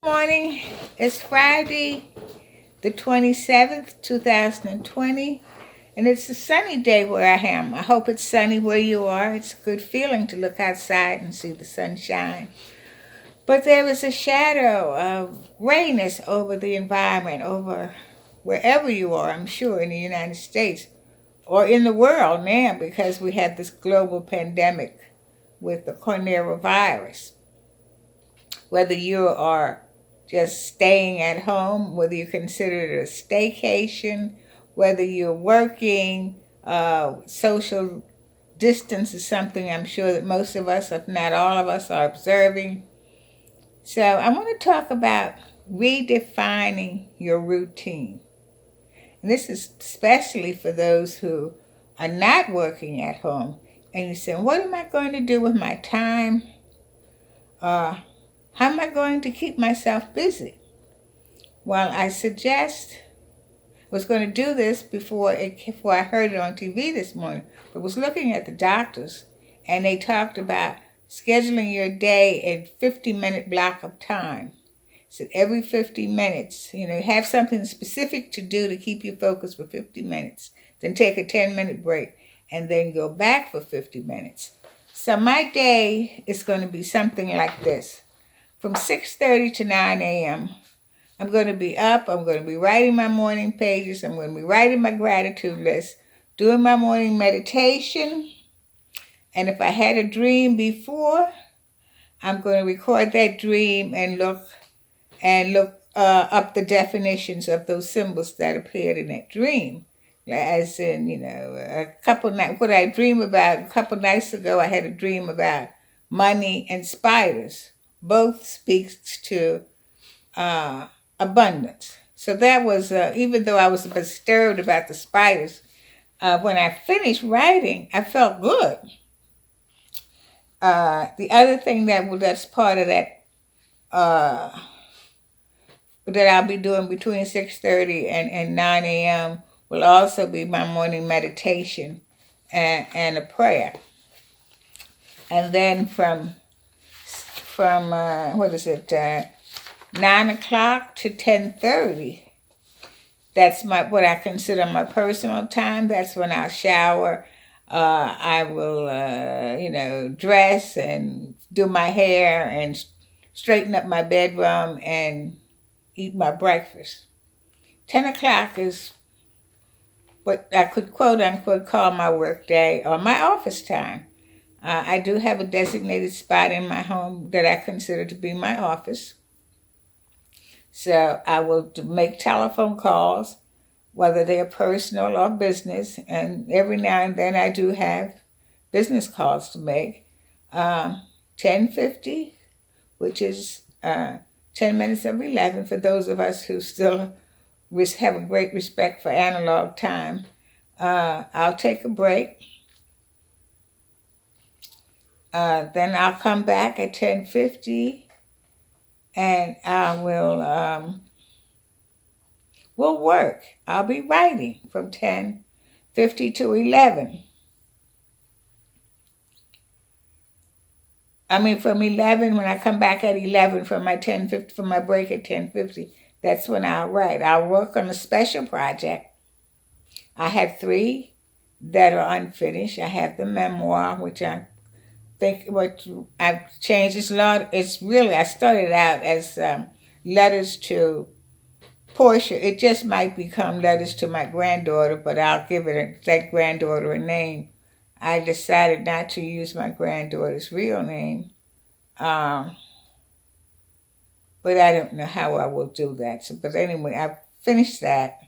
Morning. It's Friday, the 27th, 2020, and it's a sunny day where I am. I hope it's sunny where you are. It's a good feeling to look outside and see the sunshine. But there is a shadow of grayness over the environment, over wherever you are, I'm sure, in the United States or in the world now, because we have this global pandemic with the coronavirus. Whether you are just staying at home, whether you consider it a staycation, whether you're working, social distance is something I'm sure that most of us, if not all of us, are observing. So I want to talk about redefining your routine. And this is especially for those who are not working at home. And you say, what am I going to do with my time? How am I going to keep myself busy? Well, I was going to do this before I heard it on TV this morning, but was looking at the doctors, and they talked about scheduling your day a 50-minute block of time. So every 50 minutes, have something specific to do to keep you focused for 50 minutes. Then take a 10-minute break, and then go back for 50 minutes. So my day is going to be something like this. From 6:30 to 9 a.m., I'm going to be up. I'm going to be writing my morning pages. I'm going to be writing my gratitude list, doing my morning meditation. And if I had a dream before, I'm going to record that dream and look up the definitions of those symbols that appeared in that dream. As in, what I dream about, a couple nights ago, I had a dream about money and spiders. Both speaks to abundance. So that was, even though I was a bit disturbed about the spiders, when I finished writing, I felt good. The other thing that's part of that, that I'll be doing between 6:30 and 9 a.m. will also be my morning meditation and a prayer. And then from 9 o'clock to 10:30, that's what I consider my personal time. That's when I'll shower. I will, dress and do my hair and straighten up my bedroom and eat my breakfast. 10 o'clock is what I could quote unquote call my work day or my office time. I do have a designated spot in my home that I consider to be my office. So I will make telephone calls, whether they're personal or business, and every now and then I do have business calls to make. 10:50, which is 10 minutes of 11 for those of us who still have a great respect for analog time. I'll take a break. Then I'll come back at 10:50, and I will work. I'll be writing from 10:50 to 11. From 11, when I come back at 11 from my 10:50, from my break at 10:50, that's when I'll write. I'll work on a special project. I have 3 that are unfinished. I have the memoir, which I think I've changed. I started out as letters to Portia. It just might become letters to my granddaughter, but I'll give that granddaughter a name. I decided not to use my granddaughter's real name, but I don't know how I will do that. So, but anyway, I've finished that.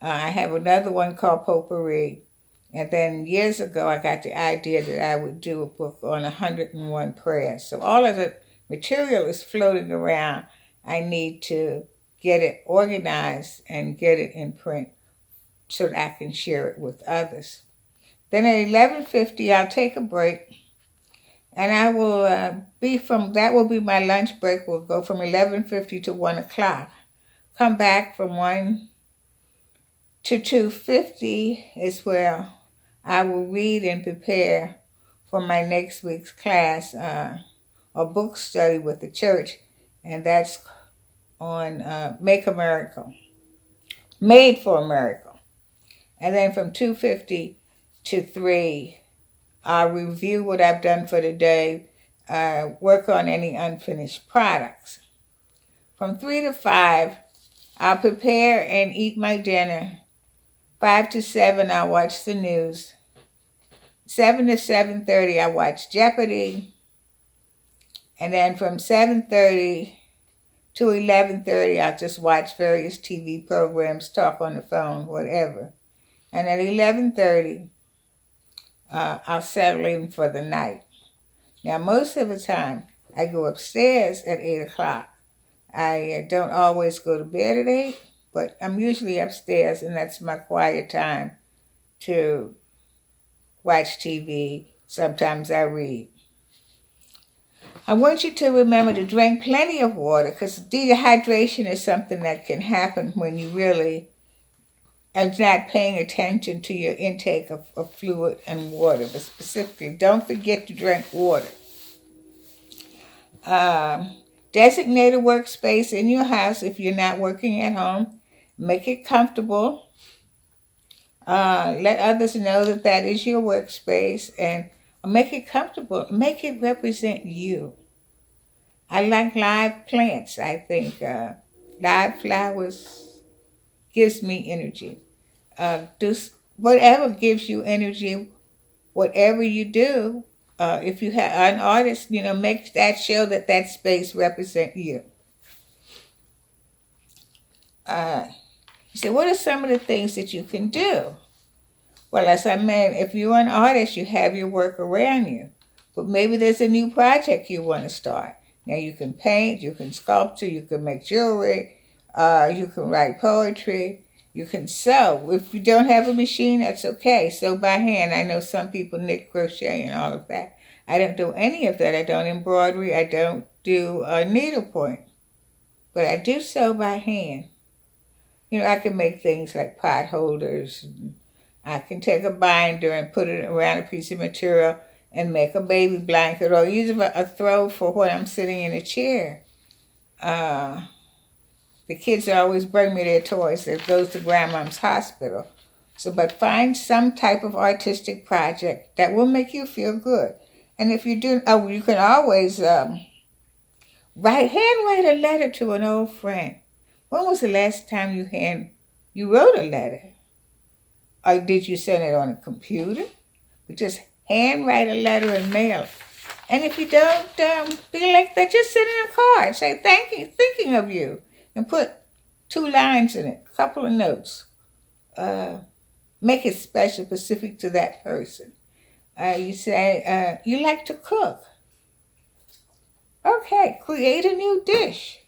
I have another one called Potpourri. And then years ago, I got the idea that I would do a book on 101 prayers. So all of the material is floating around. I need to get it organized and get it in print so that I can share it with others. Then at 11:50, I'll take a break, and I will that will be my lunch break. Will go from 11:50 to 1 o'clock. Come back from 1 to 2:50 is where I will read and prepare for my next week's class, or book study with the church, and that's on Make a Miracle, Made for a Miracle. And then from 2:50 to 3, I'll review what I've done for the day, work on any unfinished products. From 3 to 5, I'll prepare and eat my dinner. 5 to 7, I'll watch the news. 7 to 7:30, I watch Jeopardy. And then from 7:30 to 11:30, I'll just watch various TV programs, talk on the phone, whatever. And at 11:30, I'll settle in for the night. Now, most of the time, I go upstairs at 8 o'clock. I don't always go to bed at 8, but I'm usually upstairs, and that's my quiet time to watch TV. Sometimes I read. I want you to remember to drink plenty of water, because dehydration is something that can happen when you really are not paying attention to your intake of fluid and water. But specifically, don't forget to drink water. Designate a workspace in your house if you're not working at home. Make it comfortable. Let others know that that is your workspace, and make it comfortable. Make it represent you. I like live plants. I think live flowers gives me energy. Just whatever gives you energy, whatever you do. If you have an artist, make that show that space represent you. You say, what are some of the things that you can do? Well, as I meant, if you're an artist, you have your work around you. But maybe there's a new project you want to start. Now you can paint, you can sculpture, you can make jewelry, you can write poetry, you can sew. If you don't have a machine, that's okay. Sew by hand. I know some people knit, crochet, and all of that. I don't do any of that. I don't embroidery. I don't do needlepoint. But I do sew by hand. I can make things like pot holders. I can take a binder and put it around a piece of material and make a baby blanket, or use a throw for when I'm sitting in a chair. The kids always bring me their toys that goes to Grandma's hospital. But find some type of artistic project that will make you feel good. And if you do, you can always handwrite a letter to an old friend. When was the last time you wrote a letter? Or did you send it on a computer? You just handwrite a letter and mail it. And if you don't feel like that, just send in a card. Say, thank you, thinking of you. And put 2 lines in it, a couple of notes. Make it special, specific to that person. You say, you like to cook. Okay, create a new dish.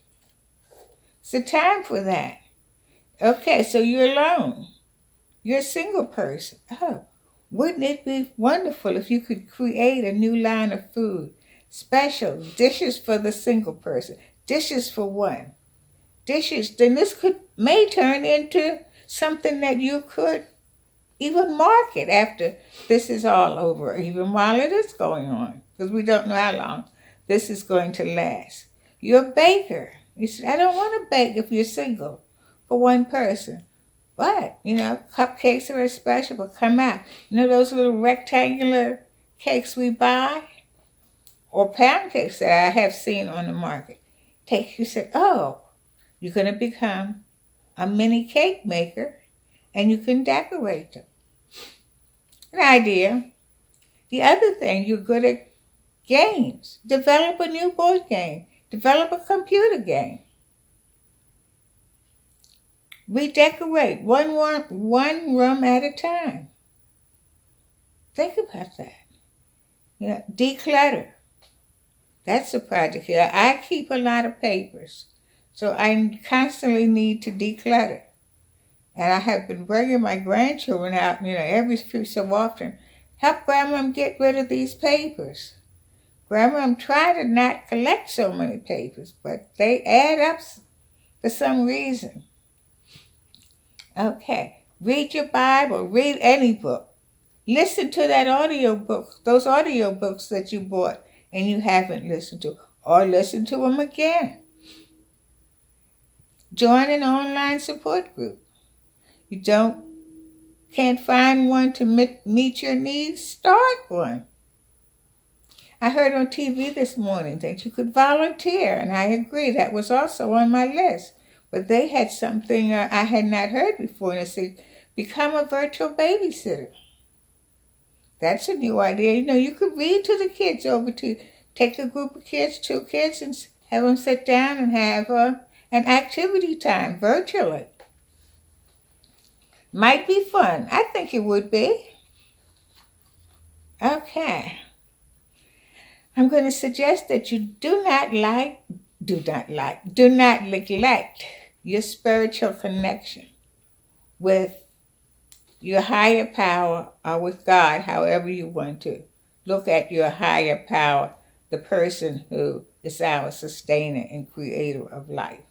It's the time for that. Okay, so you're alone. You're a single person. Oh, wouldn't it be wonderful if you could create a new line of food? Special dishes for the single person. Dishes for one. Dishes, then this may turn into something that you could even market after this is all over, even while it is going on, because we don't know how long this is going to last. You're a baker. You say, I don't want to bake if you're single for one person. But, cupcakes are special, but come out. Those little rectangular cakes we buy? Or pound cakes that I have seen on the market. You say, you're going to become a mini cake maker, and you can decorate them. An idea. The other thing, you're good at games. Develop a new board game. Develop a computer game. Redecorate one room at a time. Think about that. Declutter. That's a project here. I keep a lot of papers, so I constantly need to declutter. And I have been bringing my grandchildren out, every so often. Help Grandma get rid of these papers. Grandma, I'm trying to not collect so many papers, but they add up for some reason. Okay, read your Bible, read any book. Listen to that those audio books that you bought and you haven't listened to, or listen to them again. join an online support group. You can't find one to meet your needs? Start one. I heard on TV this morning that you could volunteer, and I agree. That was also on my list. But they had something I had not heard before, and it said, become a virtual babysitter. That's a new idea. You could read to the kids take a group of kids, 2 kids, and have them sit down and have an activity time virtually. Might be fun. I think it would be. Okay. I'm going to suggest that you do not neglect your spiritual connection with your higher power or with God, however you want to look at your higher power, the person who is our sustainer and creator of life.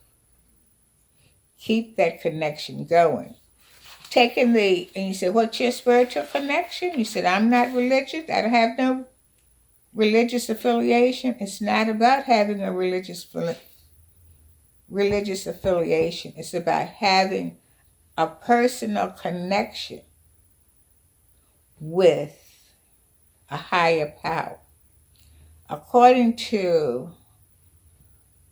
Keep that connection going. And you said, what's your spiritual connection? You said, I'm not religious. I don't have no religious affiliation. It's not about having a religious affiliation. It's about having a personal connection with a higher power. According to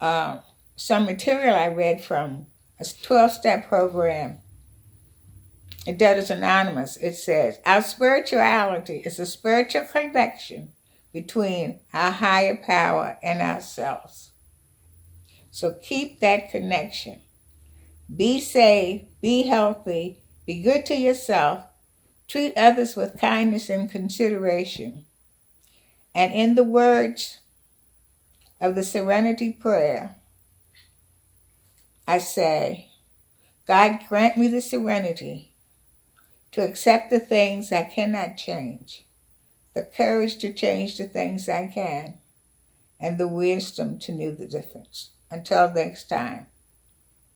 some material I read from a 12-step program, it is anonymous. It says, our spirituality is a spiritual connection between our higher power and ourselves. So keep that connection. Be safe, be healthy, be good to yourself, treat others with kindness and consideration. And in the words of the Serenity Prayer, I say, God grant me the serenity to accept the things I cannot change, the courage to change the things I can, and the wisdom to know the difference. Until next time,